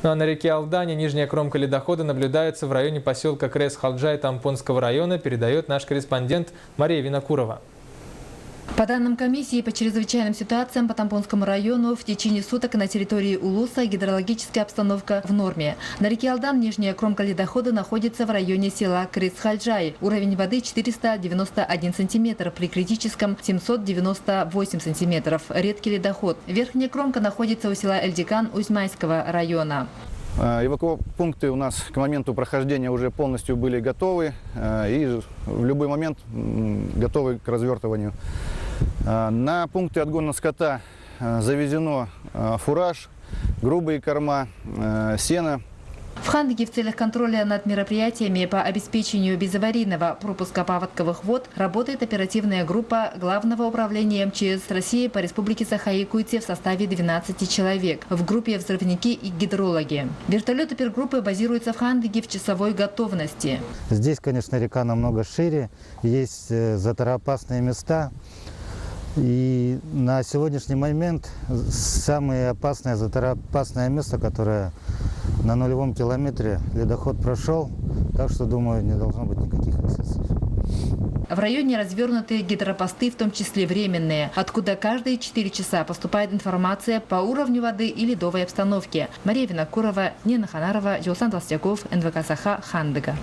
Ну а на реке Алдане нижняя кромка ледохода наблюдается в районе поселка Крес-Халджай Тампонского района, передает наш корреспондент Мария Винокурова. По данным комиссии по чрезвычайным ситуациям по Тампонскому району, в течение суток на территории Улуса гидрологическая обстановка в норме. На реке Алдан нижняя кромка ледохода находится в районе села Крес-Хальджай. Уровень воды 491 сантиметр, при критическом 798 сантиметров. Редкий ледоход. Верхняя кромка находится у села Эльдикан Узьмайского района. Эвакуапункты у нас к моменту прохождения уже полностью были готовы и в любой момент готовы к развертыванию. На пункты отгона скота завезено фураж, грубые корма, сено. В Хандыге в целях контроля над мероприятиями по обеспечению безаварийного пропуска паводковых вод работает оперативная группа Главного управления МЧС России по республике Саха-Якутия в составе 12 человек. В группе взрывники и гидрологи. Вертолет опергруппы базируется в Хандыге в часовой готовности. Здесь, конечно, река намного шире, есть заторопасные места. И на сегодняшний момент самое опасное заторопасное место, которое на нулевом километре ледоход прошел, так что, думаю, не должно быть никаких эксцессов. В районе развернуты гидропосты, в том числе временные, откуда каждые 4 часа поступает информация по уровню воды и ледовой обстановке. Мария Винокурова, Нина Ханарова, Жолсан Толстяков, НВК Саха, Хандыга.